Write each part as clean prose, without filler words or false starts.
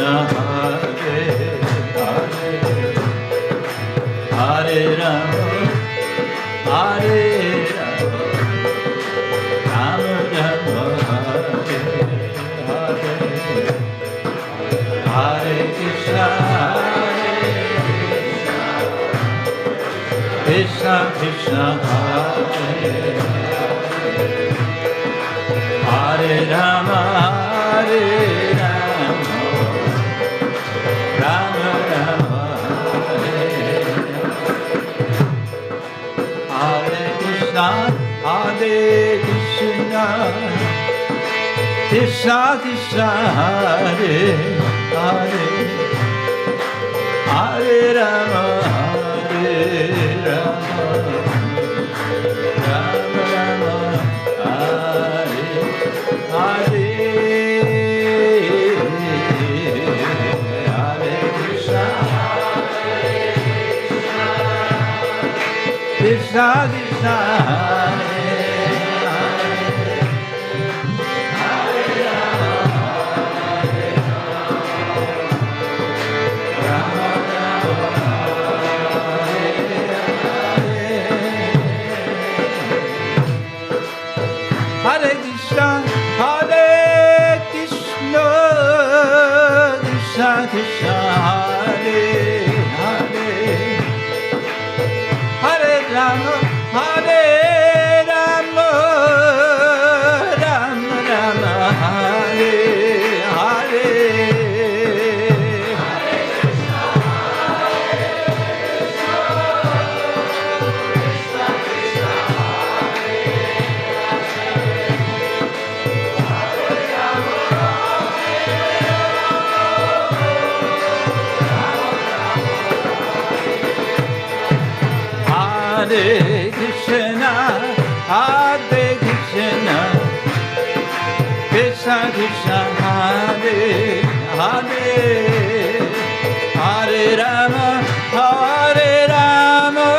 Krishna, Hare Hare, Hare Rama, Hare Rama, Rama Rama, Hare Hare, Hare Krishna, Krishna Krishna, Hare Hare Rama, Hare Rama, Rama Rama, Hare Hare Krishna, Hare Krishna, Krishna Krishna, Hare Hare, Hare Rama, Hare Rama, Rama Rama, Hare Hare, Hare Krishna, Krishna Krishna, Hare Krishna, Hare Krishna, Krishna Krishna, Hare Hare, Hare Rama, Hare Rama, Rama Rama, Hare Hare, Hare Krishna, Krishna Krishna, Hare Krishna, Hare Krishna, Krishna Krishna, Hare Hare, Hare Rama, Hare Rama,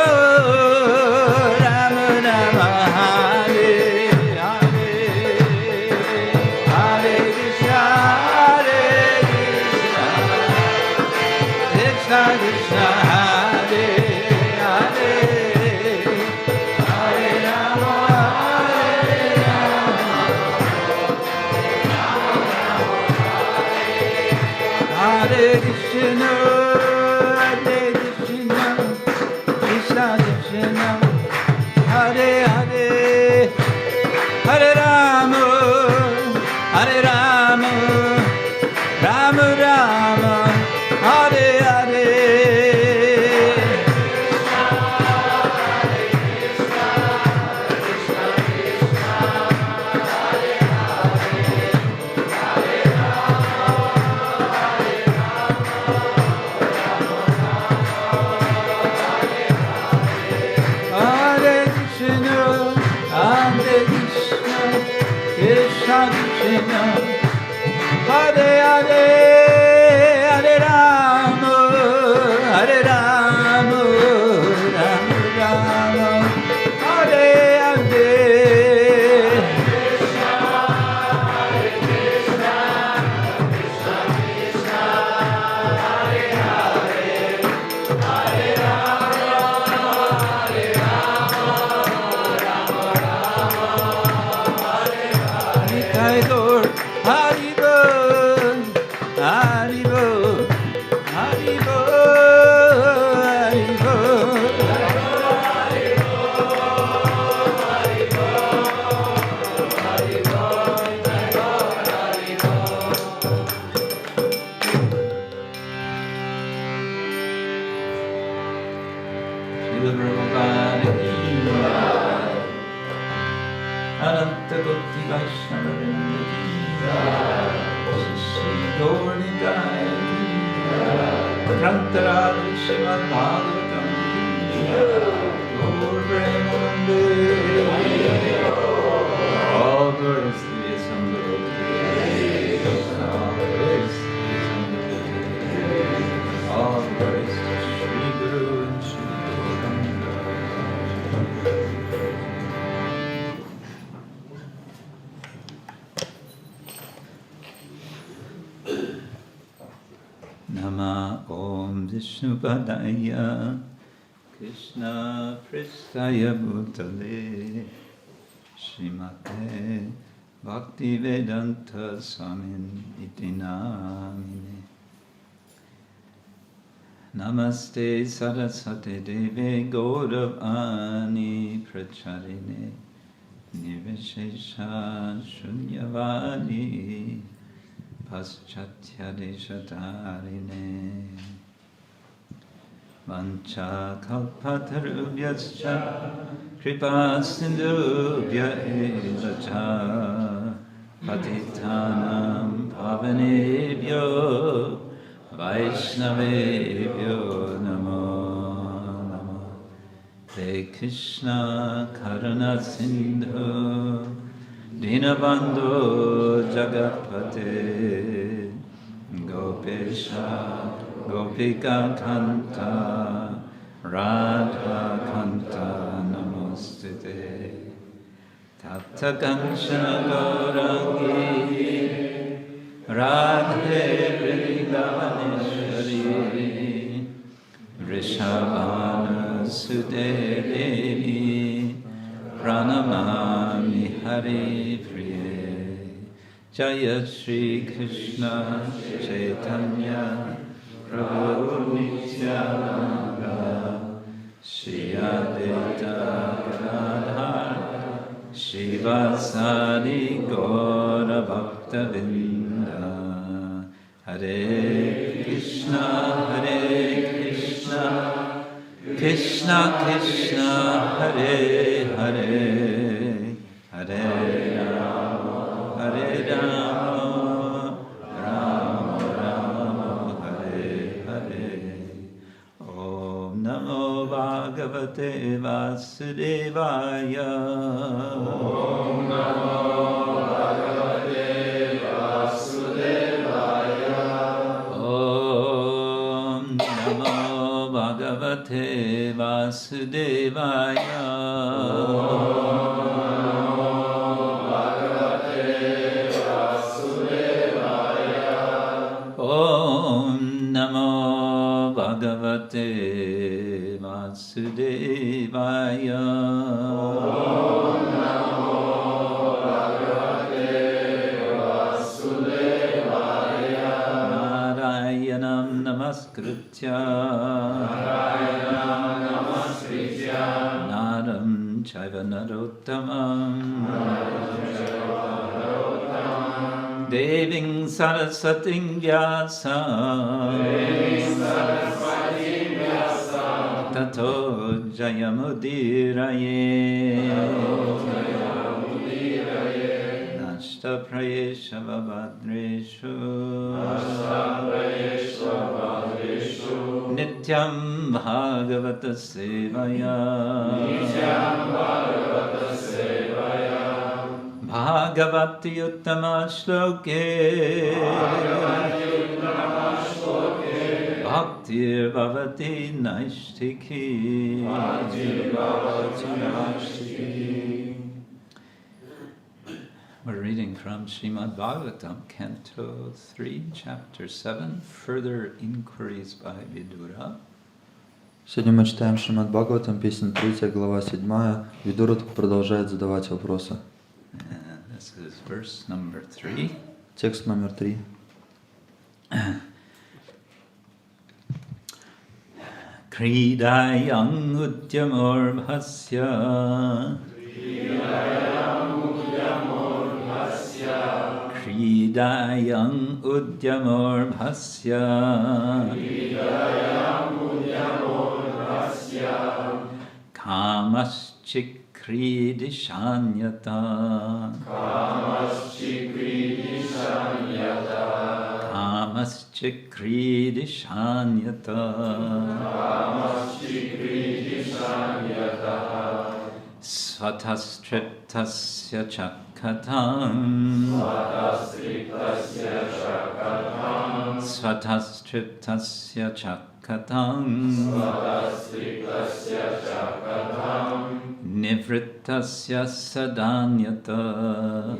Rama Rama, Hare Hare, Hare Krishna, Krishna Krishna, Hare Hare, Hare Rama, Hare Krishna, Hare Krishna, Krishna Krishna, Hare Hare, Hare Rama, Hare Rama, Rama Rama, Hare Hare. Hare Krishna, Hare Krishna, Krishna Krishna, Hare Hare, Hare Rama, Hare Rama, Rama Rama, Hare Hare. Nitai Gaur, Hari Bol, Hari Bol, Hari Bol, Hari Bol. Srila Prabhupada ki jai. Ananta Koti Vaishnava Vrinda ki jai. Shri Gaur Nitai ki jai. Grantharaj Srimad-Bhagavatam ki jai. Gaur Premanande. All glories to the Assembly. All glories to the Assembly. All glories to Shri Guru and Shri Gauranga. Vishnupadaya Krishna Pristaya Bhutale Srimate Bhaktivedanta Swamin iti namine. Namaste Saraswate Deve Gauravani Pracharine Niveshesha Shunyavadi Paschatya Deshatarine Vancha Kalpatarubhyascha Kripa Sindhubhya Evacha Patitanam Pavanebhyo Vaishnavebhyo Namo Namo Te Krishna Karuna Sindhu Dinabandhu Jagatpate Gopesha Gopika Kanta Radha Kanta Namostite Tata Kanchana Gaurangi Radhe Vrindavaneshwari Vrishabhanu Sudevi Pranamami Hari Priye Jaya Shri Krishna Chaitanya Prabhu Nityananda Shri Advaita Gadadhar Shivasadi Gaura Bhaktavinda Hare Krishna Krishna Krishna Hare Hare Hare Rama Rama Rama Hare Hare. Om Namo Bhagavate Vasudevaya. Om Namo Bhagavate Vasudevaya. Om Namo Bhagavate Vasudevaya. Om Namo Bhagavate Vasudevaya. Om Namo Bhagavate Vasudevaya. Narayanam Namaskritya Naram Chaiva Narottamam Deving Sarasating Vyasam Tato Jayamudiraye Nashta Prayesha Vabhadreshu Nityam Bhagavata Sevaya Bhagavati Uttama Shloke Bhaktir Bhavati Naishtiki. We're reading from Srimad-Bhagavatam, Canto 3, Chapter 7, Further Inquiries by Vidura. Сегодня мы читаем Srimad-Bhagavatam, песня 3, глава 7. Видура продолжает задавать вопросы. This is verse number 3. Текст номер 3. Krīḍāyām udyamo rbhasya Krīḍāyām udyamo rbhasya kāmaś cikrīḍiṣānyataḥ kāmaś cikrīḍiṣānyataḥ svatas-tṛptasya kathaṁ svatas-tṛptasya kathaṁ nivṛttasya sadānyataḥ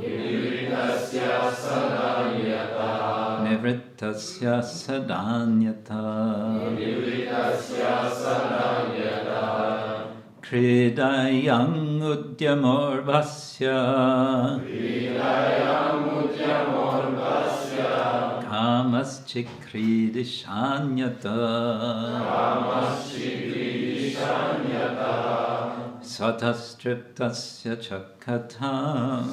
nivṛttasya sadānyataḥ krīḍāyām udyamo rbhasya kāmaś cikrīḍiṣānyataḥ svatas-tṛptasya kathaṁ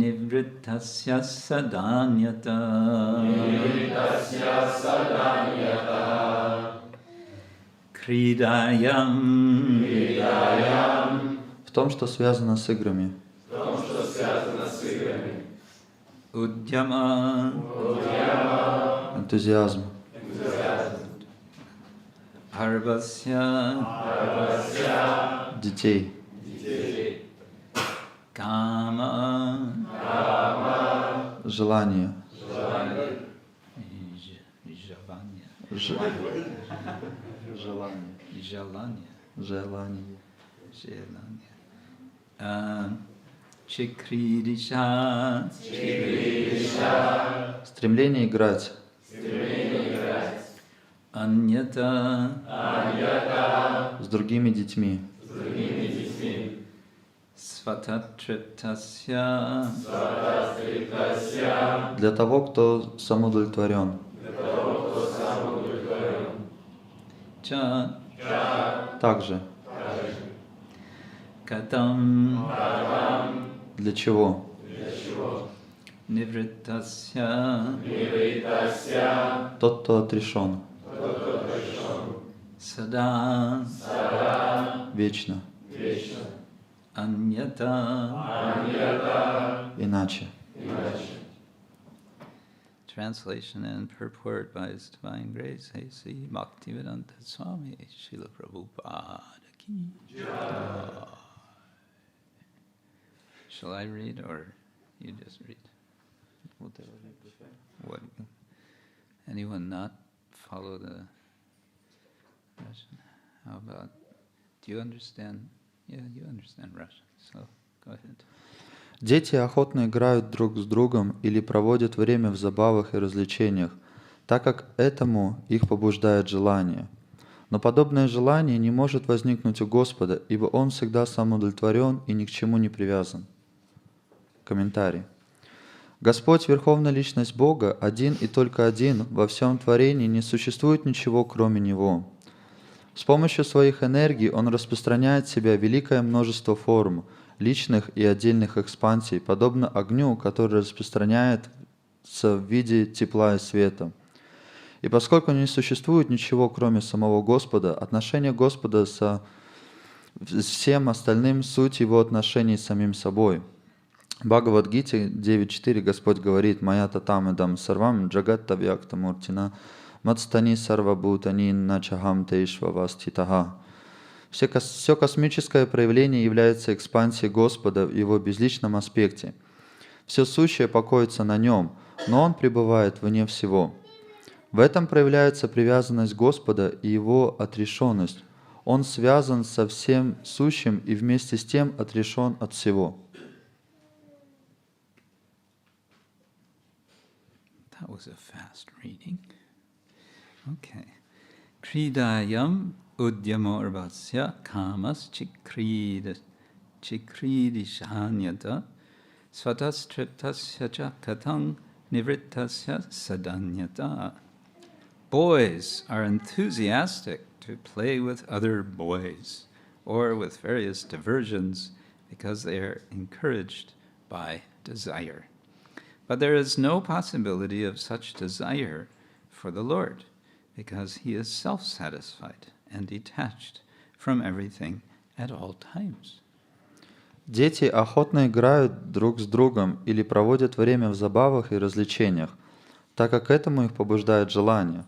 nivṛttasya sadānyataḥ krīḍāyām В том, что связано с играми. udyamo Энтузиазм. arbhasya Детей. kāmaḥ Желание. Желание. Желание. Cikrīḍiṣā. Стремление играть. Anyataḥ. С другими детьми. Svataḥ-tṛptasya. Для того, кто самоудовлетворен. Cha. Также. Katham. Для чего? nivṛttasya. Тот, кто отрешен. Sadā. Вечно. Anyataḥ. Иначе. Translation and purport by His Divine Grace, A.C. Bhaktivedanta Swami, Srila Prabhupada ki. Shall I read or you just read? Whatever you prefer. What? Anyone not follow the Russian? How about, do you understand? Yeah, you understand Russian, so go ahead. Дети охотно играют друг с другом или проводят время в забавах и развлечениях, так как этому их побуждает желание. Но подобное желание не может возникнуть у Господа, ибо Он всегда самоудовлетворен и ни к чему не привязан. Комментарий. Господь, Верховная Личность Бога, один и только один, во всем творении не существует ничего, кроме Него. С помощью своих энергий Он распространяет в себя великое множество форм, личных и отдельных экспансий, подобно огню, который распространяется в виде тепла и света. И поскольку не существует ничего, кроме самого Господа, отношение Господа с всем остальным — суть Его отношений с самим собой. В Бхагавад-гите 9.4 Господь говорит: «Мая татам идам сарвам джагатта вьякта муртина мацтани сарвабхутани начахам тейшва ваститаха». Все космическое проявление является экспансией Господа в Его безличном аспекте. Все сущее покоится на Нем, но Он пребывает вне всего. В этом проявляется привязанность Господа и Его отрешенность. Он связан со всем сущим и вместе с тем отрешен от всего. That was a fast reading. Okay. Krīḍāyām udyamo rbhasya kāmaś cikrīḍiṣānyataḥ svatas-tṛptasya kathaṁ nivṛttasya sadānyataḥ. Boys are enthusiastic to play with other boys or with various diversions because they are encouraged by desire. But there is no possibility of such desire for the Lord, because He is self-satisfied and detached from everything at all times. Дети охотно играют друг с другом или проводят время в забавах и развлечениях, так как этому их побуждает желание.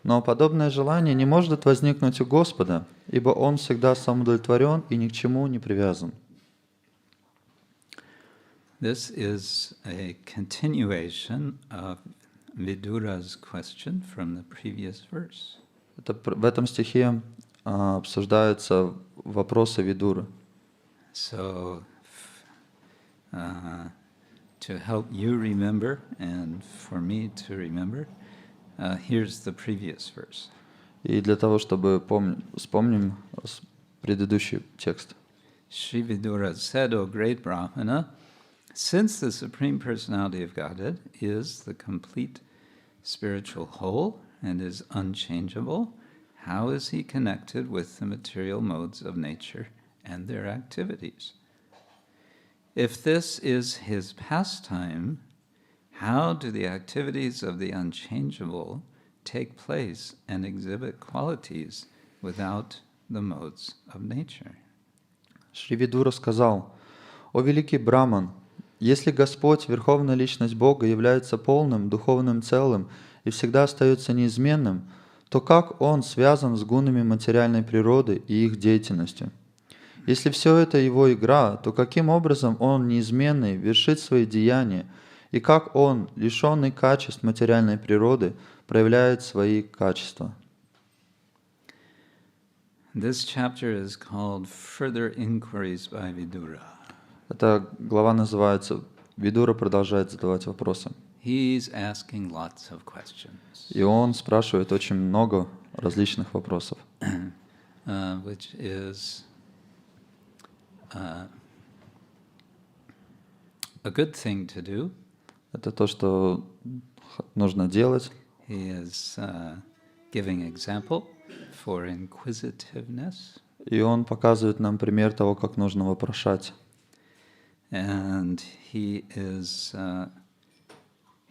Но подобное желание не может возникнуть у Господа, ибо Он всегда самоудовлетворен и ни к чему не привязан. This is a continuation of Vidura's question from the previous verse. В этом стихе обсуждаются вопросы Видуры. So, to help you remember and for me to remember, here's the previous verse. И для того, чтобы вспомним предыдущий текст. Sri Vidura said, O great Brahmana, since the Supreme Personality of Godhead is the complete spiritual whole and is unchangeable, how is he connected with the material modes of nature and their activities? If this is his pastime, how do the activities of the unchangeable take place and exhibit qualities without the modes of nature? Шри Видура сказал: «О великий Браман, если Господь, Верховная Личность Бога, является полным, духовным целым и всегда остается неизменным, то как Он связан с гунами материальной природы и их деятельностью? Если все это Его игра, то каким образом Он, неизменный, вершит свои деяния, и как Он, лишенный качеств материальной природы, проявляет свои качества?» This chapter is called Further Inquiries by Vidura. Эта глава называется «Видура продолжает задавать вопросы». He's asking lots of questions. И он спрашивает очень много различных вопросов. Which is a good thing to do. Это то, что нужно делать. He is giving example for inquisitiveness. И он показывает нам пример того, как нужно вопрошать. And he is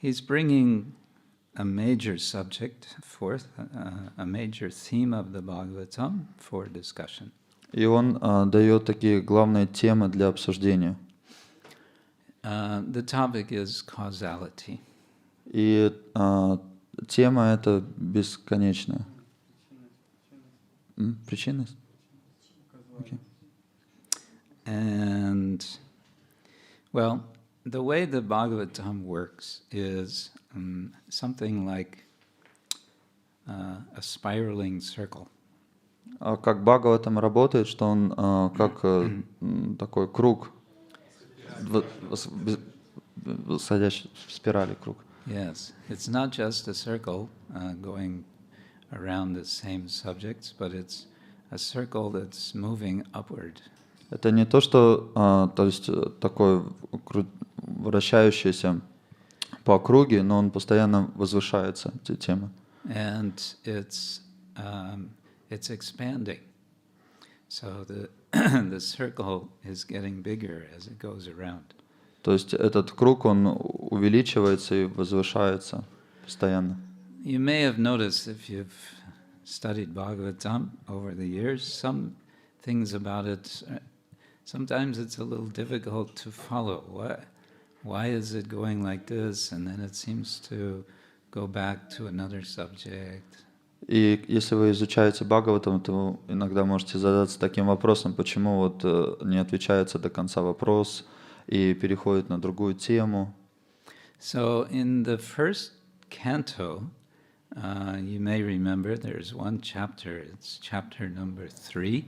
he's bringing a major subject forth, a major theme of the Bhagavatam for discussion. И он дает такие главные темы для обсуждения. The topic is causality. И тема эта бесконечная. Причинность? Okay. And, well, the way the Bhagavatam works is something like a spiraling circle. Как Бхагаватам работает, что он как такой круг, садящий в спирали круг. Yes, it's not just a circle going around the same subjects, but it's a circle that's moving upward. Это не то, что, то есть такой вращающийся по округе, но он постоянно возвышается, эти темы. And it's expanding. So the circle is getting bigger as it goes around. То есть этот круг, он увеличивается и возвышается постоянно. You may have noticed if you've studied Bhagavatam over the years, some things about it, sometimes it's a little difficult to follow. Why is it going like this? And then it seems to go back to another subject. И если вы изучаете Бхагаватам, то вы иногда можете задаться таким вопросом, почему вот не отвечается до конца вопрос и переходит на другую тему. So in the first canto, you may remember there's one chapter, it's chapter number 3,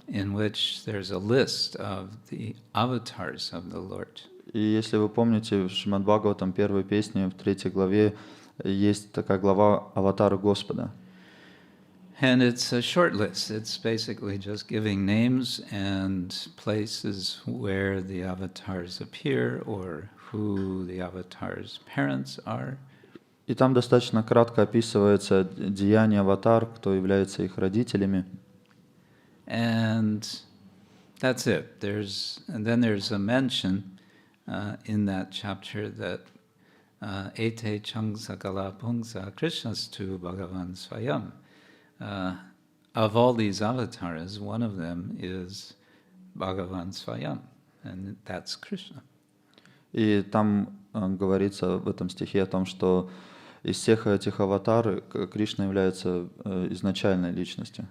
in which there's a list of the avatars of the Lord. И если вы помните, в Srimad-Bhagavatam первой песне, в 3 главе, есть такая глава «Аватары Господа». And it's a short list. It's basically just giving names and places where the avatars appear or who the avatars' parents are. И там достаточно кратко описывается деяние аватар, кто является их родителями. And that's it. And then there's a mention in that chapter that ete chang sakala pungsa krishnastu bhagavan svayam. Of all these avatars, one of them is Bhagavan Swayam, and that's Krishna. И там говорится в этом стихе о том, что из всех этих аватар Кришна является изначальной личностью.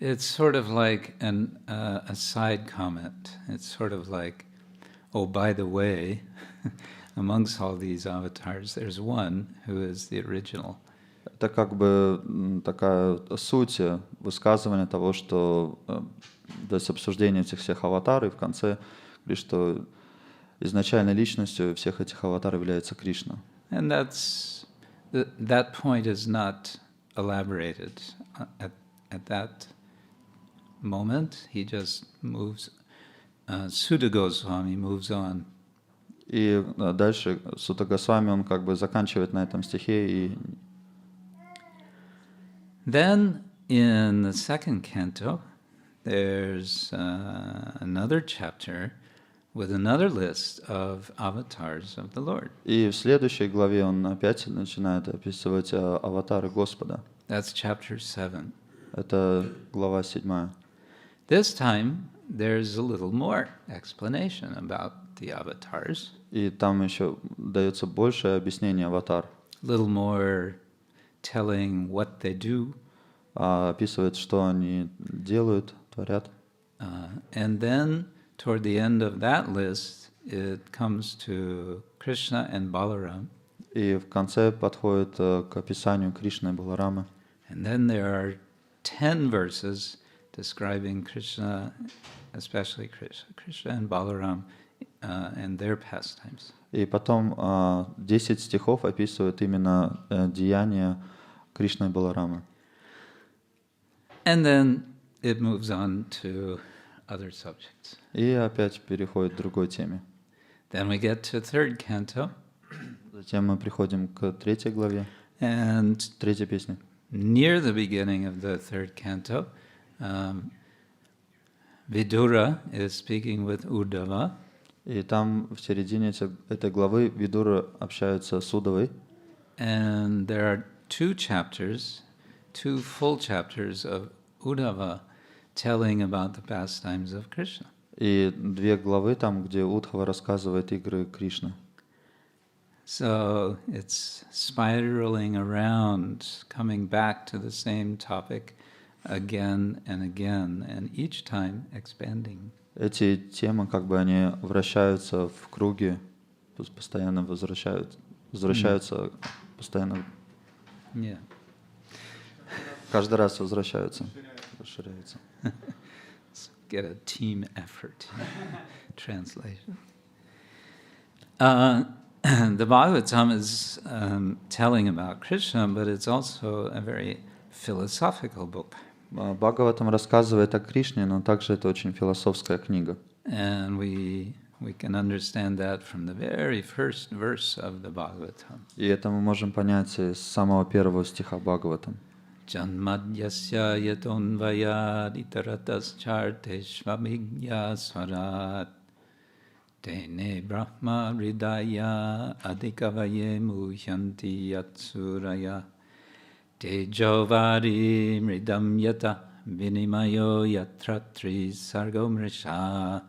It's sort of like a side comment. It's sort of like, oh, by the way, amongst all these avatars, there's one who is the original. Это как бы такая суть высказывания того, что то есть обсуждение этих всех аватаров, и в конце говорит, что изначальной личностью всех этих аватар является Кришна. And that point is not elaborated at that moment. He just moves. Sutta Goswami moves on. И дальше Сутта Госвами, он как бы заканчивает на этом стихе. И... Then in the second canto, there's another chapter with another list of avatars of the Lord. И в следующей главе он опять начинает описывать аватары Господа. That's chapter 7. Это глава 7. This time, there's a little more explanation about the avatars. И там еще дается большее объяснение аватар. A little more telling what they do. Описывает, что они делают, творят. And then, toward the end of that list, it comes to Krishna and Balaram. И в конце подходит к описанию Кришны и Баларамы. And then there are 10 verses describing Krishna, especially Krishna and Balaram, and their pastimes. И потом 10 стихов описывают именно деяния Кришны и Баларамы. And then it moves on to other subjects. И опять переходит к другой теме. Then we get to third canto. Затем мы приходим к третьей главе, And третьей песне. near the beginning of the third canto, Vidura is speaking with Uddhava. И там в середине этой главы Видура общается с Уддавой. And there are two full chapters of Uddhava telling about the pastimes of Krishna. И 2 главы там, где Уддхава рассказывает игры Кришны. So it's spiraling around, coming back to the same topic again and again, and each time expanding. Эти темы, как бы они вращаются в круге, постоянно возвращаются, постоянно. Yeah. Каждый раз возвращаются, расширяются. Get a team effort. Translation. The Bhagavatam is telling about Krishna, but it's also a very philosophical book. Бхагаватам рассказывает о Кришне, но также это очень философская книга. And we can understand that from the very first verse of the Bhagavatam. И это мы можем понять с самого первого стиха Бхагаватам. Janmadyasya yatonvayad itaratas-chārteshvamigya swarat tene brahma hridaya adhikavaye muhyanti yatsuraya tejovari mridam yata vinimayo yatra trisargo mrisha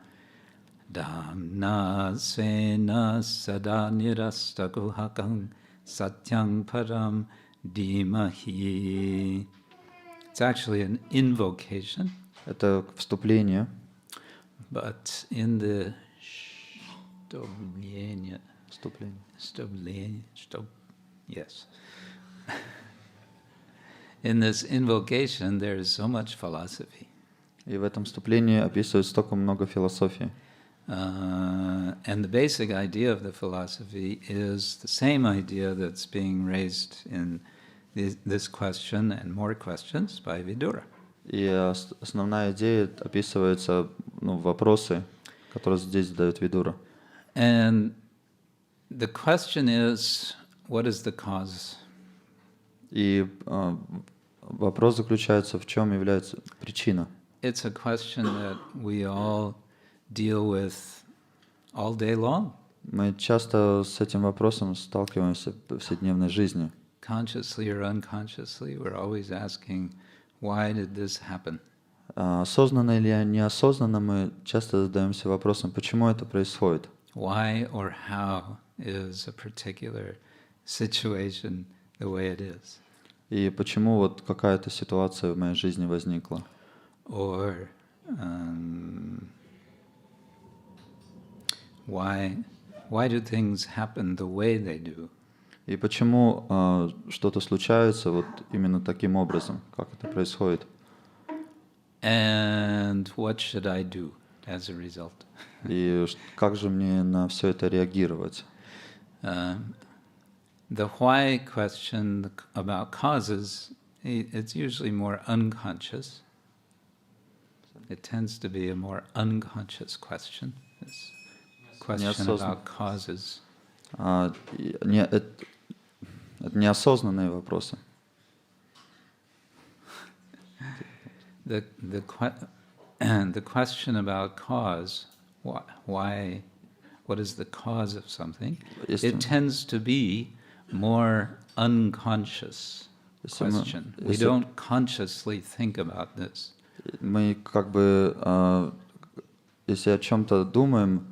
damna svena sada nirastakuhakam satyam param Dhimahi. It's actually an invocation. Это вступление. But in the yes. In this invocation, there is so much philosophy. И в этом вступлении описывает столько много философии. And the basic idea of the philosophy is the same idea that's being raised in this question and more questions by Vidura. И основная идея описывается, вопросы, которые здесь задает Видура. And the question is, what is the cause? И вопрос заключается, в чем является причина. It's a question that we all deal with all day long. Мы часто с этим вопросом сталкиваемся в повседневной жизни. Consciously or unconsciously, we're always asking, why did this happen? Осознанно или неосознанно мы часто задаемся вопросом, почему это происходит. Why or how is a particular situation the way it is? И почему вот какая-то ситуация в моей жизни возникла? Or why do things happen the way they do? И почему что-то случается вот именно таким образом, как это происходит? And what should I do? as a result? И как же мне на все это реагировать? The why question about causes, it's usually more unconscious. It tends to be a more unconscious question. This question about causes. Это неосознанные вопросы. The question about cause, why, what is the cause of something? It tends to be more unconscious question. We don't consciously think about this. Мы как бы, если о чем-то думаем,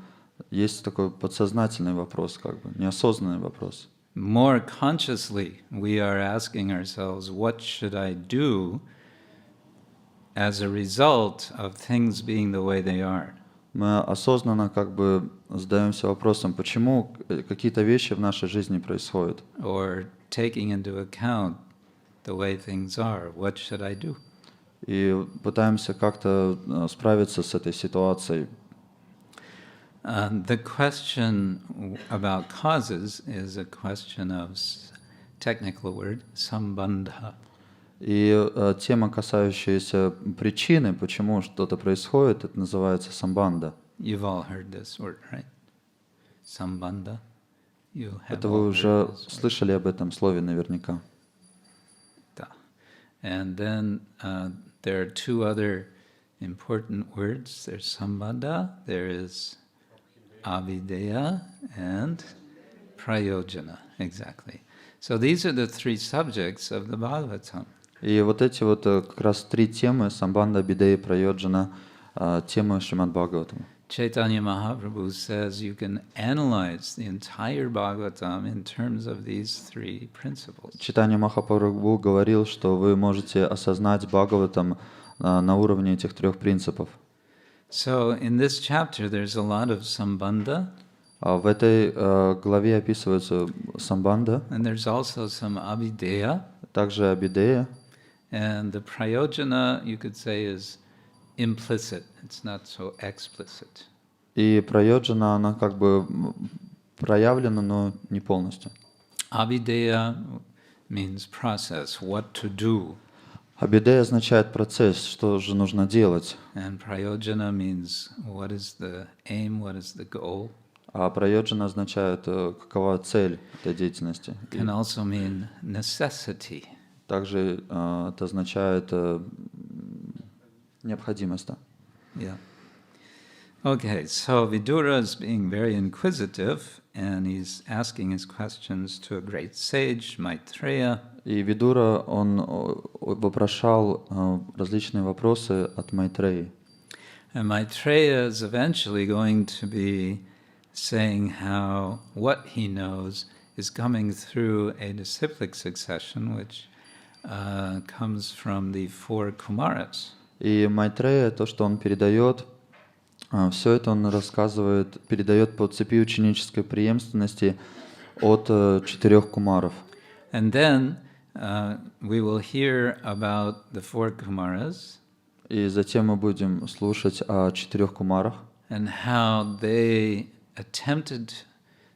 есть такой подсознательный вопрос, как бы неосознанный вопрос. More consciously, we are asking ourselves, what should I do as a result of things being the way they are? Мы осознанно как бы задаемся вопросом, почему какие-то вещи в нашей жизни происходят. Or taking into account the way things are, what should I do? И пытаемся как-то справиться с этой ситуацией. The question about causes is a question of technical word, sambandha. И тема, касающаяся причины, почему что-то происходит, это называется самбанда. You've all heard this word, right? Sambandha. Это вы уже слышали об этом слове наверняка. Да. And then there are two other important words. There's sambandha, there is avideya, and prayojana. Exactly. So these are the three subjects of the Bhagavatam. И вот эти вот как раз три темы, самбанда, бидея, прайоджана, темы Srimad-Bhagavatam. Chaitanya Mahaprabhu says you can analyze the entire Bhagavatam in terms of these three principles. Чайтанья Махапрабху говорил, что вы можете осознать Бхагаватам на уровне этих трех принципов. So in this chapter there's a lot of sambandha. В этой главе описывается самбанда. And there's also some avideya. Также абидея. And the prayojana, you could say, is implicit. It's not so explicit. И прайоджана, она как бы проявлена, но не полностью. Avideya means process, what to do. Абидея означает процесс, что же нужно делать. And prayojana means what is the aim, what is the goal. А прайоджана означает, какова цель этой деятельности. Can also mean necessity. Также это означает необходимость. Yeah. Okay, so Vidura is being very inquisitive, and he's asking his questions to a great sage, Maitreya. И Видура, он вопрошал различные вопросы от Майтреи. And Maitreya is eventually going to be saying how what he knows is coming through a disciplic succession, which comes from the four Kumaras. И Майтрея, то, что он передает, все это он рассказывает, передает по цепи ученической преемственности от 4 кумаров. And then we will hear about the four Kumaras. И затем мы будем слушать о 4 кумарах. And how they attempted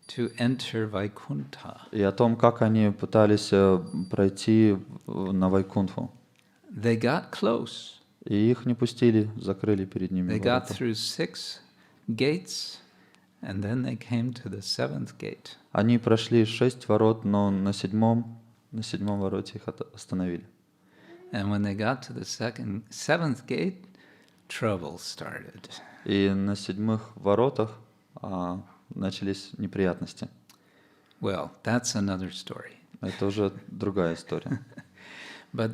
to enter Vaikuntha. И о том, как они пытались пройти на Вайкунтху. They got close. И их не пустили, закрыли перед ними They got ворота. through 6 gates, and then they came to the 7th gate. Они прошли 6 ворот, но на седьмом вороте их остановили. And when they got to the 7th gate, trouble started. И на 7 воротах начались неприятности. Well, that's another story. Это уже другая история. But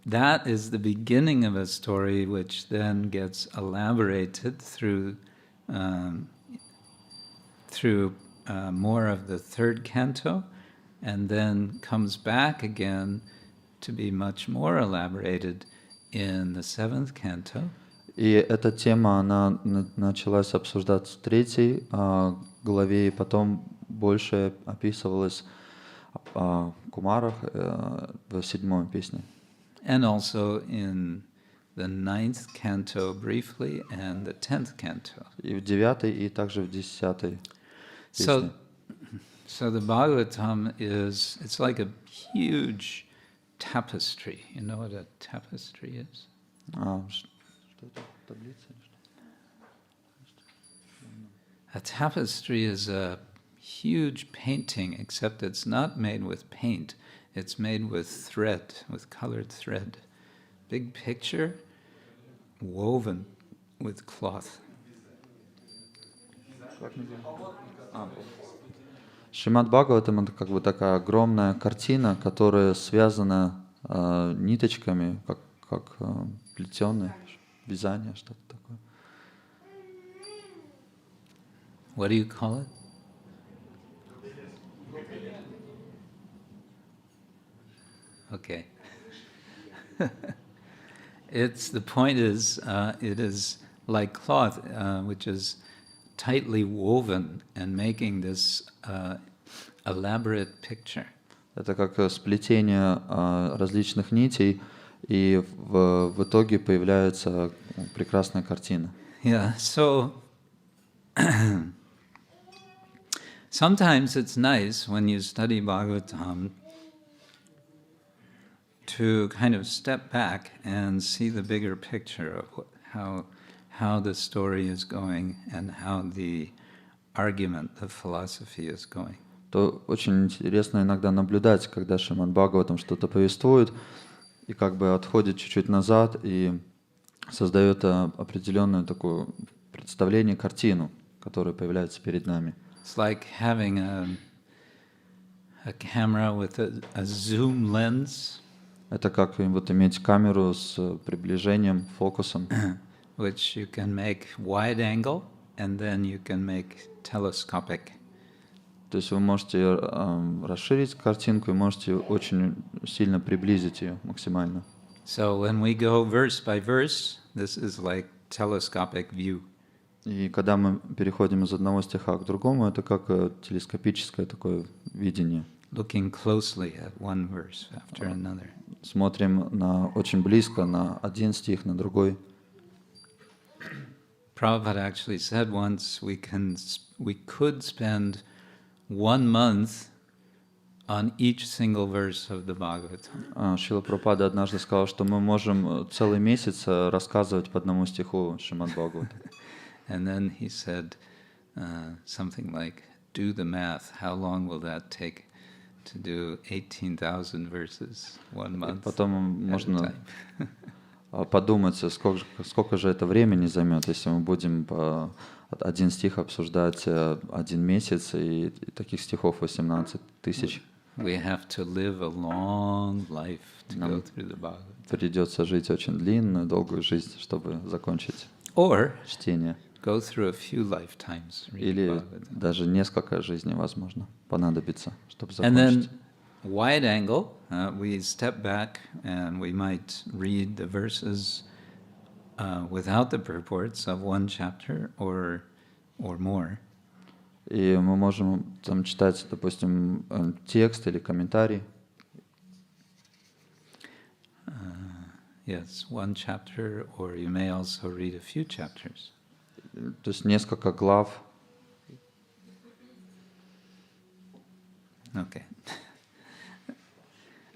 that is the beginning of a story which then gets elaborated through more of the 3rd canto, and then comes back again to be much more elaborated in the 7th canto. И эта тема, она началась обсуждаться в 3 главе, и потом больше описывалась в Кумарах в 7 песне. And also in the 9th canto briefly and the 10th canto. И в 9 и также в 10 песне. So the Bhagavatam it's like a huge tapestry. You know what a tapestry is? Что это? Таблица? A tapestry is a huge painting, except it's not made with paint. It's made with thread, with colored thread. Big picture, woven with cloth. Шримад-Бхагаватам — это как бы такая огромная картина, которая связана ниточками, как плетеное вязание, что-то такое. What do you call it? Okay. The point is, it is like cloth, which is tightly woven and making this elaborate picture. Это как сплетение различных нитей, и в итоге появляется прекрасная картина. Yeah, so sometimes it's nice when you study Bhagavatam to kind of step back and see the bigger picture of how the story is going and how the argument, the philosophy is going. То очень интересно иногда наблюдать, когда Шримад-Бхагаватам что-то повествует, и как бы отходит чуть-чуть назад и создает определенное такое представление, картину, которая появляется перед нами. It's like having a camera with a zoom lens. Это как вот иметь камеру с приближением, фокусом, which you can make wide angle and then you can make telescopic. То есть вы можете расширить картинку и можете очень сильно приблизить ее максимально. So when we go verse by verse, this is like telescopic view. И когда мы переходим из одного стиха к другому, это как телескопическое такое видение. Looking closely at one verse after another. Смотрим очень близко на один стих, на другой. Prabhupada actually said once we could spend 1 month on each single verse of the Bhagavatam. Шрила Прабхупада однажды сказал, что мы можем целый месяц рассказывать по одному стиху Шримад-Бхагаватам. And then he said something like, do the math, how long will that take to do 18,000 verses 1 month? Потом можно подумать, сколько же это времени займет, если мы будем один стих обсуждать 1 месяц, и таких стихов 18 тысяч. We have to live a long life to go through the Bhagavatam. Придется жить очень длинную, долгую жизнь, чтобы закончить чтение. Go through a few lifetimes. Или даже несколько жизней, возможно, понадобится, чтобы закончить. And then wide angle, we step back and we might read the verses without the purports of one chapter or more. И мы можем там читать, допустим, текст или комментарий. Yes, one chapter, or you may also read a few chapters. То есть несколько глав. Okay.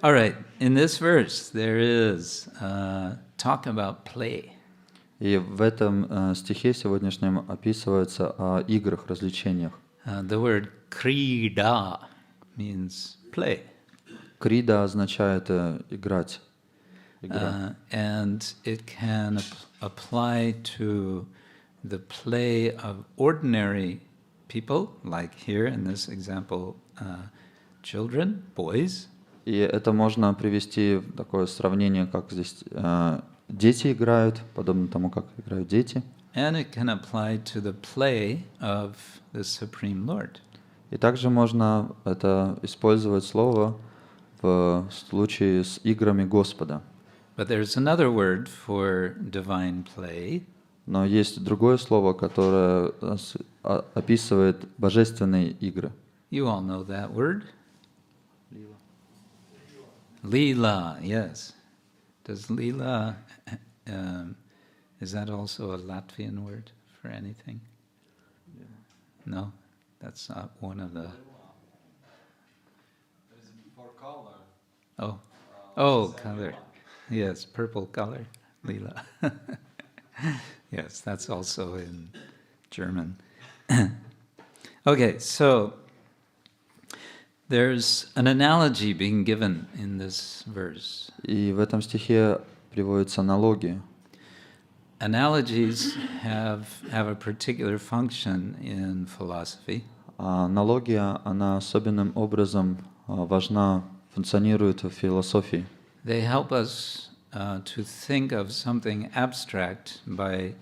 All right. In this verse, there is talk about play. И в этом стихе сегодняшнем описывается о играх, развлечениях. The word krīḍā means play. Крīḍā означает играть. And it can apply to the play of ordinary people, like here in this example, children, boys. И это можно привести в такое сравнение, как здесь дети играют, подобно тому, как играют дети. And it can apply to the play of the Supreme Lord. И также можно это использовать слово в случае с играми Господа. But there's another word for divine play. Но есть другое слово, которое описывает божественные игры. You all know that word? Lila, yes. Does lila is that also a Latvian word for anything? Yeah. No, that's not one of the... For color. Oh, color. Yes, purple color, lila. Yes, that's also in German. Okay, so there's an analogy being given in this verse. И в этом стихе приводится аналогия. Analogies have a particular function in philosophy. Аналогия, она особенным образом важна, функционирует в философии. They help us to think of something abstract by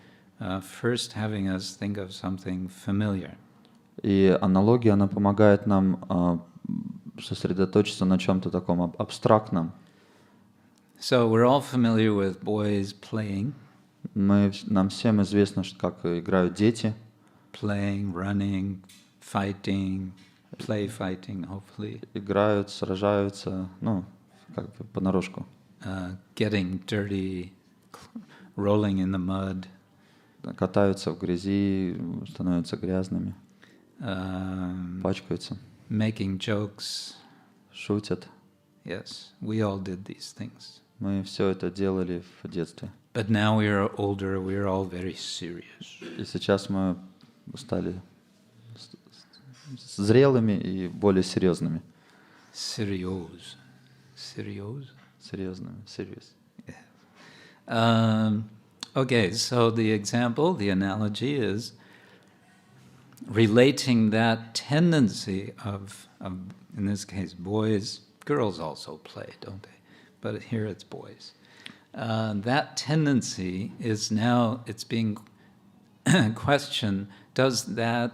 first having us think of something familiar. И аналогия, она помогает нам сосредоточиться на чем-то таком абстрактном. So we're all familiar with boys playing. Нам всем известно, как играют дети. Playing, running, fighting, play fighting, hopefully. Играют, сражаются, как бы понарошку. Getting dirty, rolling in the mud. Катаются в грязи, становятся грязными, пачкаются. Making jokes. Шутят. Yes, we all did these things. Мы все это делали в детстве. But now we are older, we are all very serious. И сейчас мы стали зрелыми и более серьезными. Serious. Серьезными. Serious. Yeah. Okay, so the example, the analogy is relating that tendency of in this case, boys, girls also play, don't they? But here it's boys. That tendency is now, it's being questioned, does the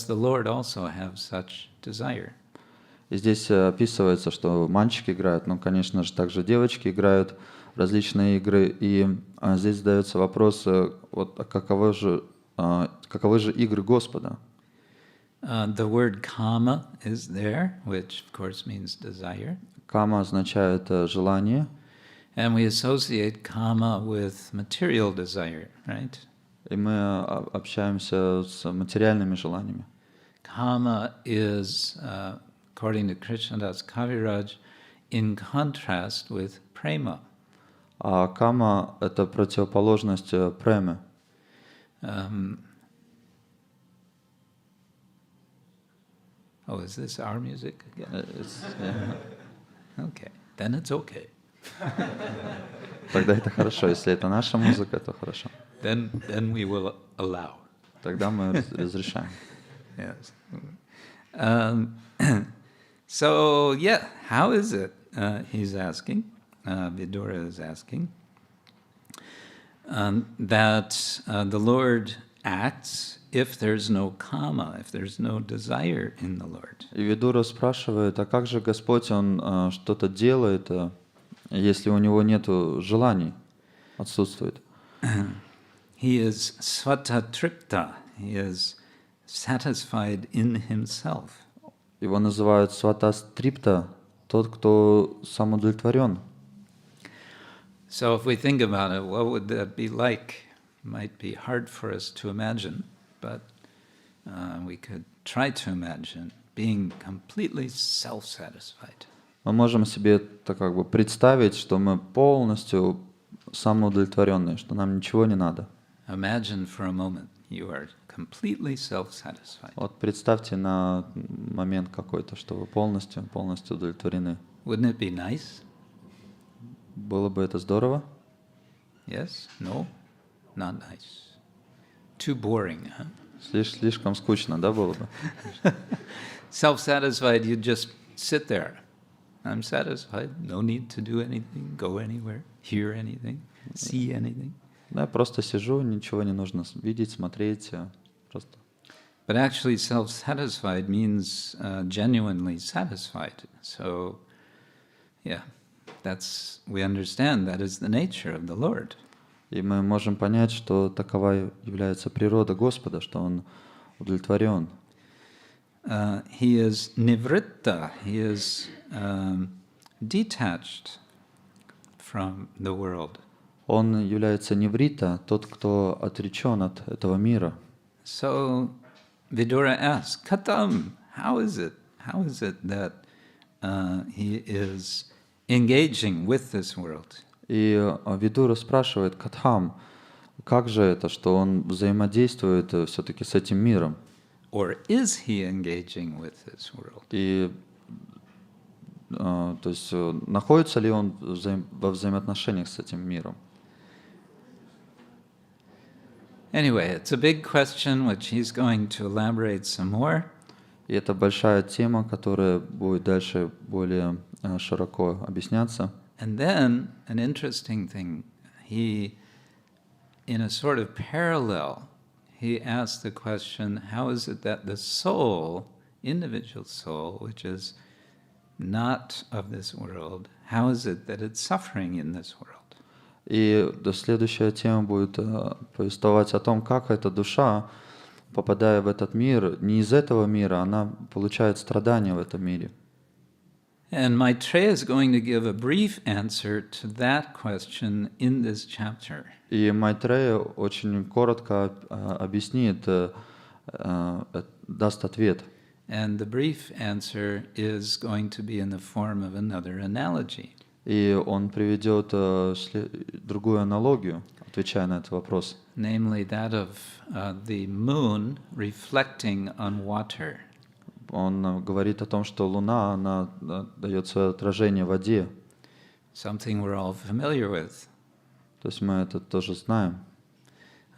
Lord also have such desire? И здесь описывается, что мальчики играют, конечно же, также девочки играют различные игры. И здесь задается вопрос, каковы же игры Господа? The word kāma is there, which of course means desire. Kāma означает желание. And we associate kāma with material desire, right? И мы общаемся с материальными желаниями. Kāma is, according to Krishnadas Kaviraj, in contrast with prema. А кама — это противоположность премы. Is this our music again? Yeah. Okay, then it's okay. Тогда это хорошо. Если это наша музыка, то хорошо. Then we will allow. Тогда мы разрешаем. Yes. So, yeah, how is it, he's asking, Vidura is asking, that the Lord acts if there's no kāma, if there's no desire in the Lord. И Видура спрашивает, а как же Господь, Он что-то делает, если у Него нету желаний, отсутствует? He is svataḥ-tṛptasya, he is satisfied in himself. Его называют сватас-тṛptasya, тот, кто самоудовлетворен. So if we think about it, what would that be like? Might be hard for us to imagine, but we could try to imagine being completely self-satisfied. Мы можем себе это как бы представить, что мы полностью самоудовлетворенные, что нам ничего не надо. Imagine for a moment you are completely self-satisfied. Вот представьте на момент какой-то, что вы полностью удовлетворены. Wouldn't it be nice? Было бы это здорово? Yes? No? Not nice. Too boring, huh? Слишком скучно, да, было бы? Self-satisfied, you just sit there. I'm satisfied. No need to do anything, go anywhere, hear anything, see anything. Да, я просто сижу, ничего не нужно видеть, смотреть, просто. But actually, self-satisfied means genuinely satisfied. So, yeah, we understand that is the nature of the Lord. И мы можем понять, что такова является природа Господа, что Он удовлетворен. He is nivṛtta, he is detached from the world. Он является ниврита, тот, кто отречен от этого мира. So Vidura asks, Katham, how is it that he is engaging with this world? И Видура спрашивает Катхам, как же это, что он взаимодействует все-таки с этим миром? Or is he engaging with this world? И то есть находится ли он во взаимоотношениях с этим миром? Anyway, it's a big question which he's going to elaborate some more. И это большая тема, которая будет дальше более широко объясняться. And then, an interesting thing, he, in a sort of parallel, he asks the question, how is it that the soul, individual soul, which is not of this world, how is it that it's suffering in this world? И следующая тема будет повествовать о том, как эта душа, попадая в этот мир, не из этого мира, она получает страдания в этом мире. And Maitreya is going to give a brief answer to that question in this chapter. И Майтрея очень коротко объяснит, даст ответ. And the brief answer is going to be in the form of another analogy. И он приведет другую аналогию, отвечая на этот вопрос. Namely that of the moon reflecting on water. Он говорит о том, что Луна, она дает свое отражение в воде. Something we're all familiar with. То есть мы это тоже знаем.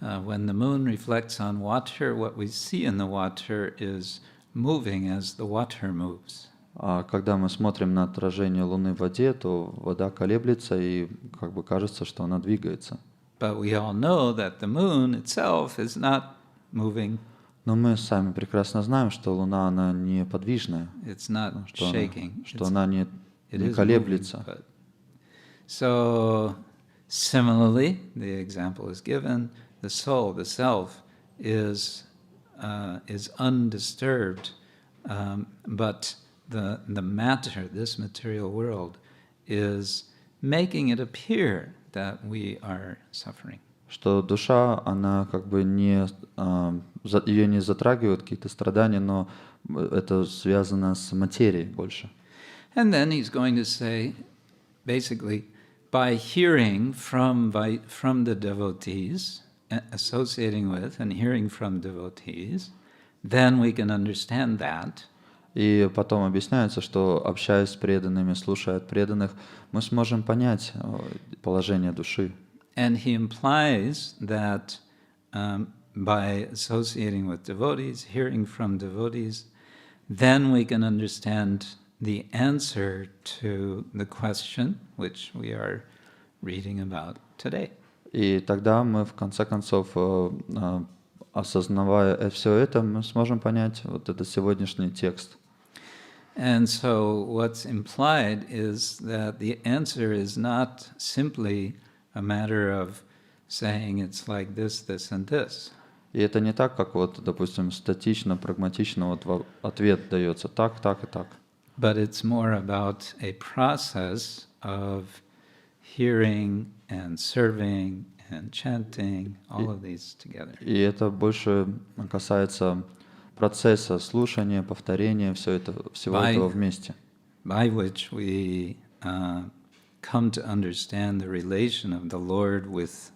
When the moon reflects on water, what we see in the water is moving as the water moves. А когда мы смотрим на отражение Луны в воде, то вода колеблется и как бы кажется, что она двигается. But we all know that the moon itself is not moving. Но мы сами прекрасно знаем, что Луна, она неподвижная, It's not shaking. что она не колеблется. Moving, so, similarly, the example is given, the soul, the self, is undisturbed, but the matter, this material world, is making it appear that we are suffering. Что душа, она как бы ее не затрагивают какие-то страдания, но это связано с материей больше. And then he's going to say, basically, by hearing from the devotees, associating with and hearing from devotees, then we can understand that. И потом объясняется, что общаясь с преданными, слушая от преданных, мы сможем понять положение души. And he implies that by associating with devotees, hearing from devotees, then we can understand the answer to the question which we are reading about today. И тогда мы, в конце концов, осознавая все это, мы сможем понять вот этот сегодняшний текст. And so what's implied is that the answer is not simply a matter of saying it's like this, this, and this. И это не так, как вот, допустим, статично, прагматично вот ответ дается так, так и так. But it's more about a process of hearing and serving and chanting, all of these together. И это больше касается процесса слушания, повторения, всего этого вместе. By which we come to understand the relation of the Lord with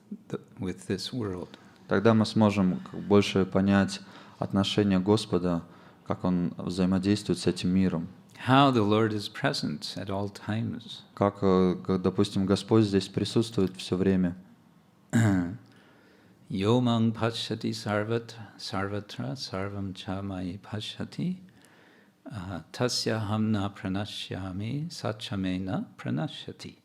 this world. Тогда мы сможем больше понять отношение Господа, как Он взаимодействует с этим миром. How the Lord is present at all times. Как, допустим, Господь здесь присутствует все время. Yomang pashyati sarvatra sarvam cha mai pashyati tasya hamna pranashyami sachamena pranashyati.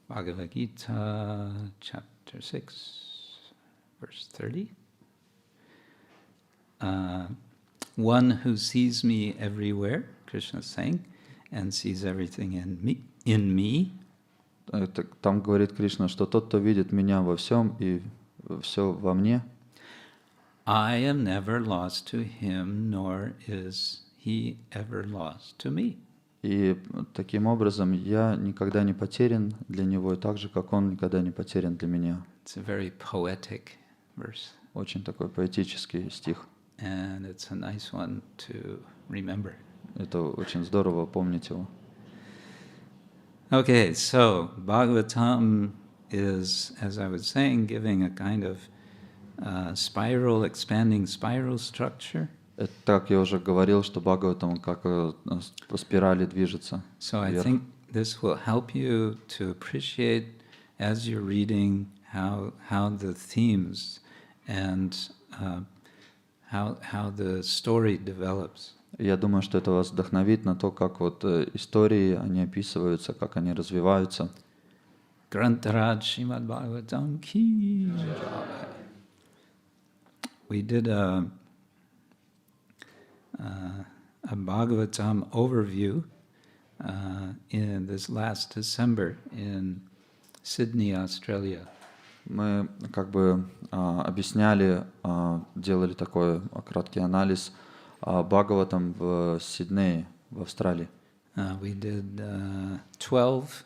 Bhagavad Gita chapter 6 verse 30. One who sees me everywhere, Krishna is saying, and sees everything in me. Там говорит Кришна, что тот, кто видит меня во всем и все во мне. I am never lost to him, nor is he ever lost to me. И таким образом я никогда не потерян для него, и так же, как он никогда не потерян для меня. It's a very poetic verse. Очень такой поэтический стих. And it's a nice one to remember. Это очень здорово помнить его. Okay, so Bhagavatam is, as I was saying, giving a kind of spiral, expanding spiral structure. Это, так я уже говорил, что Бхагаватам как по спирали движется. So I вверх. think this will help you to appreciate, as you're reading, how the themes and how the story develops. Я думаю, что это вас вдохновит на то, как вот истории, они описываются, как они развиваются. Grantaraj Srimad-Bhagavatam ki jai. We did a Bhagavatam overview in this last December in Sydney, Australia. Мы как бы объясняли, делали такой краткий анализ Бхагаватам в Сиднее, в Австралии. We did 12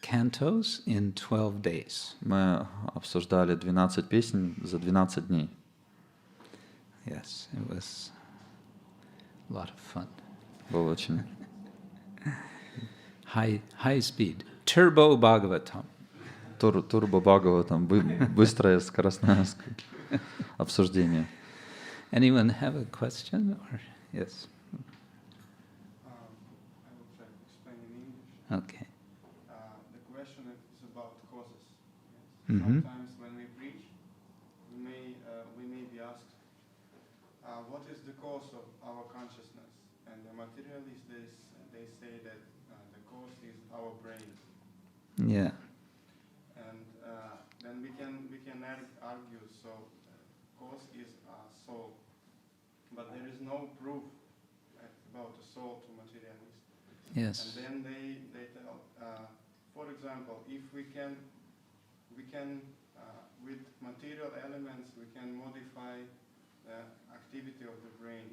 cantos in 12 days. Мы обсуждали 12 песен за 12 дней. Yes, it was a lot of fun. Было очень... High speed. Turbo Bhagavatam. Турбо Бхагаватам, быстрое скоростное обсуждение. Anyone have a question? Or yes. I will try to explain in English. Okay. The question is about causes. Mhm. Sometimes when we preach, we may be asked, what is the cause of our consciousness? And the materialists they say that the cause is our brain. Yeah. And then we can argue. So cause is soul, but there is no proof about the soul to materialists. Yes. And then they tell, for example, if we can with material elements we can modify the activity of the brain.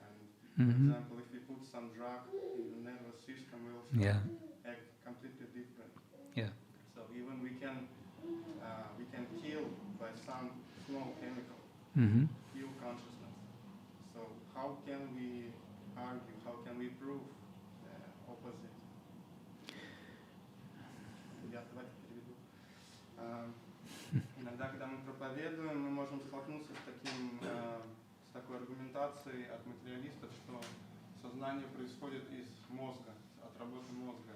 And for Mhm. example, if we put some drug in the nervous system, we will Yeah. act completely different. Yeah. So even we can kill by some small chemical, Mm-hmm. kill consciousness. So how can we argue? How can we prove the opposite? Я давайте переведу. Иногда, когда мы проповедуем, мы можем столкнуться с такой аргументацией от материалистов, что сознание происходит из мозга, от работы мозга.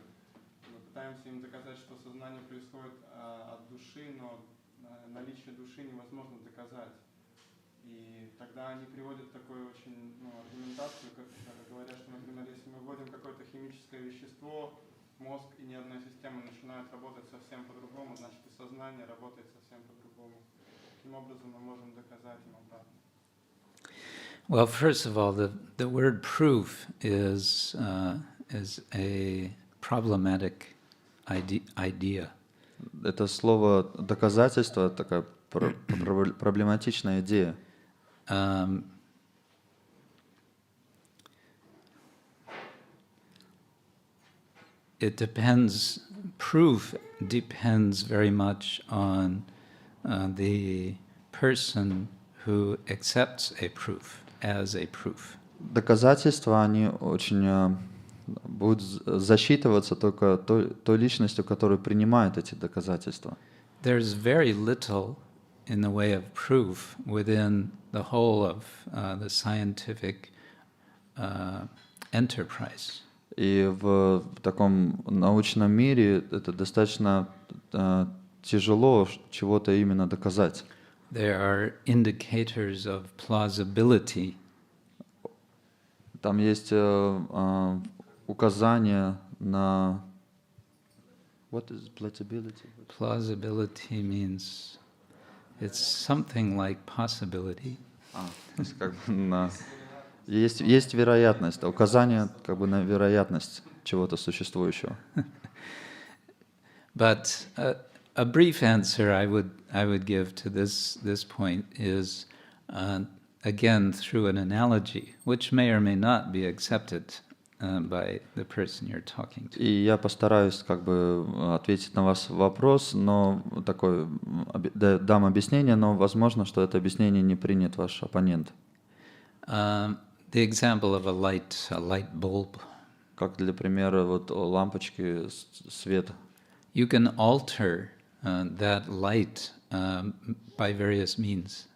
Мы пытаемся им доказать, что сознание происходит от души, но наличие души невозможно доказать. И тогда они приводят такую очень аргументацию, говорят, что, например, если мы вводим какое-то химическое вещество, мозг и нервная система начинают работать совсем по-другому, значит и сознание работает совсем по-другому. Таким образом мы можем доказать им обратно. Well, first of all, the word proof is a problematic idea. Это слово «доказательство» — такая проблематичная идея. It depends, proof depends very much on the person who accepts a proof as a proof. Доказательства, они очень будут засчитываться только той личностью, которая принимает эти доказательства. There's very little in the way of proof within the whole of the scientific enterprise. И в таком научном мире это достаточно тяжело чего-то именно доказать. There are indicators of plausibility. Там есть указания на... What is plausibility? Plausibility means it's something like possibility. То есть как бы на... Есть вероятность, указание как бы на вероятность чего-то существующего. But a brief answer I would give to this point is again through an analogy, which may or may not be accepted by the person you're talking to. И я постараюсь как бы ответить на ваш вопрос, но такой дам объяснение, но возможно, что это объяснение не принят ваш оппонент. The example of a light bulb. Как для примера вот лампочки света. You can alter that light by various means.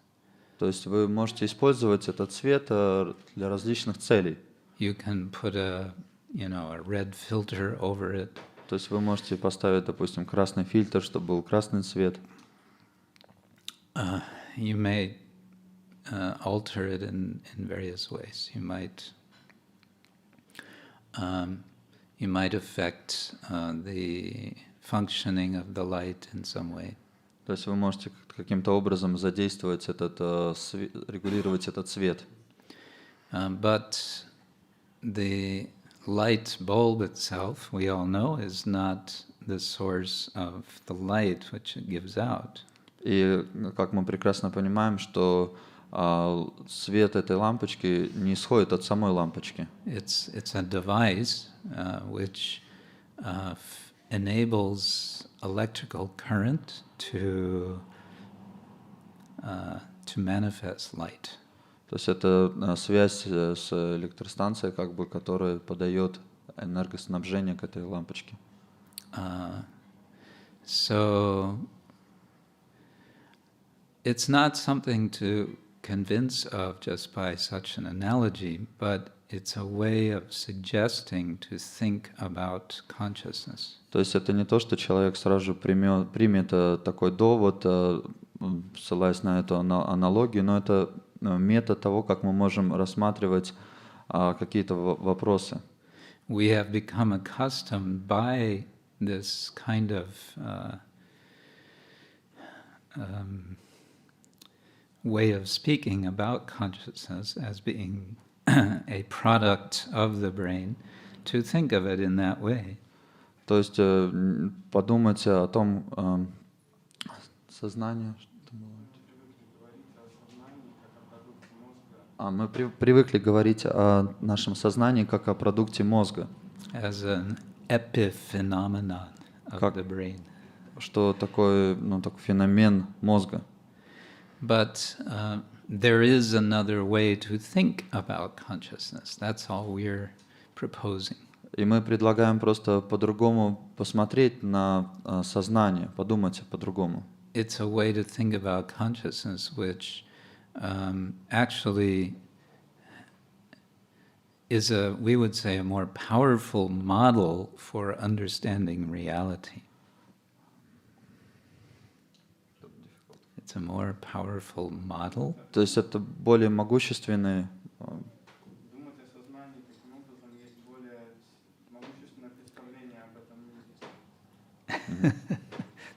То есть вы можете использовать этот свет для различных целей. You can put a red filter over it. То есть вы можете поставить, допустим, красный фильтр, чтобы был красный цвет. You may alter it in various ways. You might affect the functioning of the light in some way. То есть вы можете каким-то образом задействовать регулировать этот свет. But the light bulb itself, we all know, is not the source of the light which it gives out. И как мы прекрасно понимаем, что свет этой лампочки не исходит от самой лампочки. It's a device which enables electrical current to manifest light. То есть это связь с электростанцией, как бы, которая подает энергоснабжение к этой лампочке. So it's not something to convince of just by such an analogy, but it's a way of suggesting to think about consciousness. То есть это не то, что человек сразу же примет такой довод, ссылаясь на эту аналогию, но это метод того, как мы можем рассматривать какие-то вопросы. We have become accustomed by this kind of way of speaking about consciousness as being a product of the brain to think of it in that way. То есть подумать о том сознании. Мы привыкли говорить о нашем сознании как о продукте мозга. As an epiphenomenon of the brain. Что такое, такой феномен мозга. But there is another way to think about consciousness. That's all we're proposing. И мы предлагаем просто по-другому посмотреть на сознание, подумать по-другому. It's a way to think about consciousness which actually is we would say, a more powerful model for understanding reality. It's a more powerful model. То есть это более могущественный. Думать о сознании таким образом есть более могущественное представление об этом мире.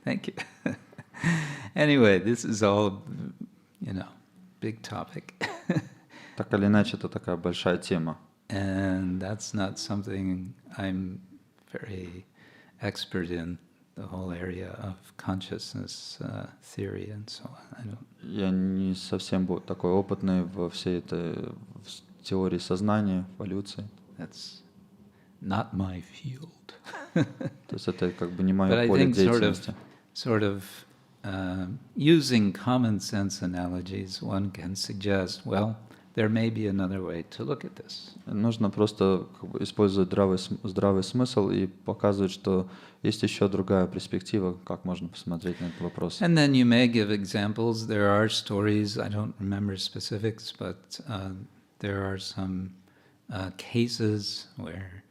Thank you. Anyway, this is all, big topic. Так или иначе, это такая большая тема. And that's not something I'm very expert in, the whole area of consciousness theory and so on. Я не совсем такой опытный во всей этой теории сознания, эволюции. That's not my field. То есть это как бы не мое поле деятельности. Sort of using common sense analogies, one can suggest, well, there may be another way to look at this. Нужно просто использовать здравый смысл и показывать, что есть еще другая перспектива, как можно посмотреть на этот вопрос. And then you may give examples. There are stories, I don't remember specifics, but there are some cases where,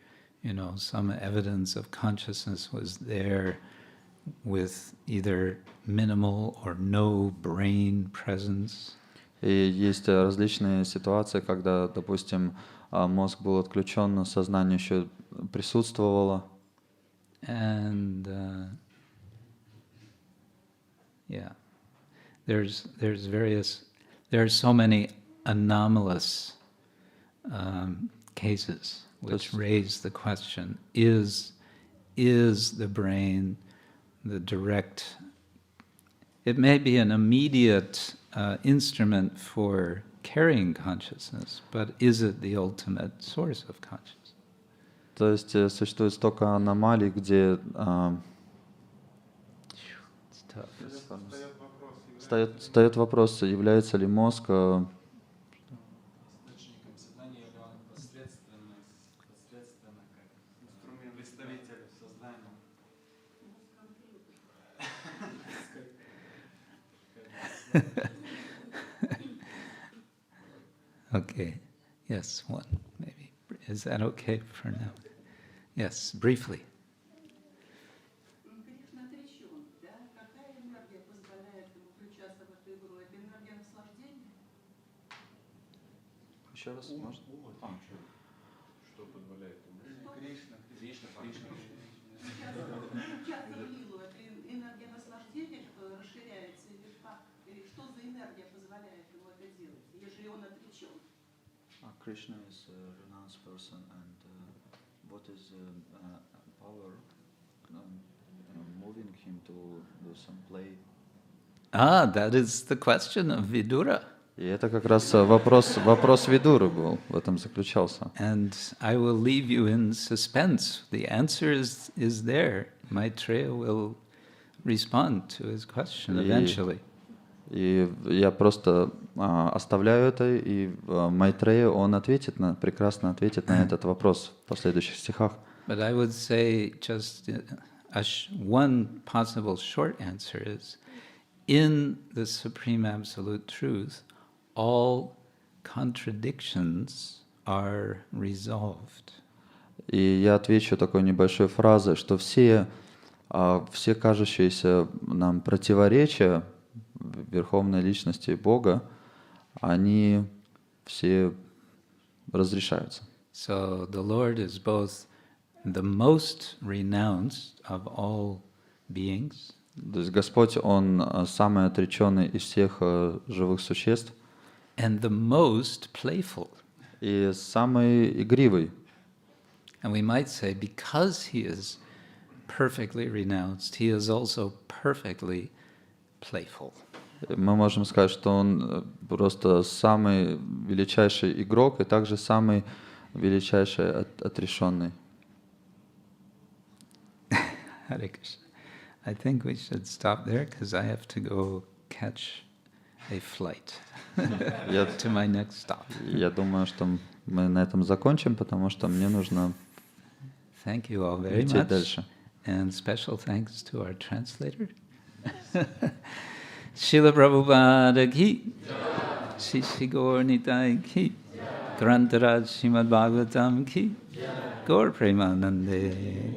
some evidence of consciousness was there with either minimal or no brain presence. И есть различные ситуации, когда, допустим, мозг был отключен, но сознание еще присутствовало. And there are so many anomalous cases which raise the question: is the brain the direct? It may be an immediate instrument for carrying consciousness, but is it the ultimate source of consciousness? То есть существует столько аномалий, где встает вопрос, является ли мозг Источником сознания, или он посредственно как инструмент, представитель сознания. Okay. Yes, one maybe. Is that okay for now? Yes, briefly. Кришна отречен, да? Какая энергия позволяет ему включаться в эту игру? Это энергия наслаждения? Еще раз, может? Что позволяет ему? Кришна. Включаться в лилу, это энергия наслаждения, что расширяется, или как? Или что за энергия позволяет ему это делать, ежели он отречен? Krishna is a renounced person, and what is power moving him to do some play? Ah, that is the question of Vidura. И это как раз вопрос Видуры был, в этом заключался. And I will leave you in suspense. The answer is there. Maitreya will respond to his question eventually. И я просто оставляю это, и Майтрея, он прекрасно ответит на этот вопрос в последующих стихах. But I would say just one possible short answer is, in the Supreme Absolute Truth, all contradictions are resolved. И я отвечу такой небольшой фразой, что все кажущиеся нам противоречия Верховной Личности Бога, они все разрешаются. So the Lord is both the most renounced of all beings. То есть Господь, Он самый отреченный из всех живых существ. And the most playful. И самый игривый. And we might say, because he is perfectly renounced, he is also perfectly playful. Мы можем сказать, что он просто самый величайший игрок и также самый величайший отрешенный. Hare Krishna. I think we should stop there because I have to go catch a flight to my next stop. Я думаю, что мы на этом закончим, потому что мне нужно Thank you all very идти much. дальше. And special thanks to our translator. Srila Prabhupada ki, Shri Gaur Nitai ki, Grantaraj Srimad-Bhagavatam ki, Gaur Premanande.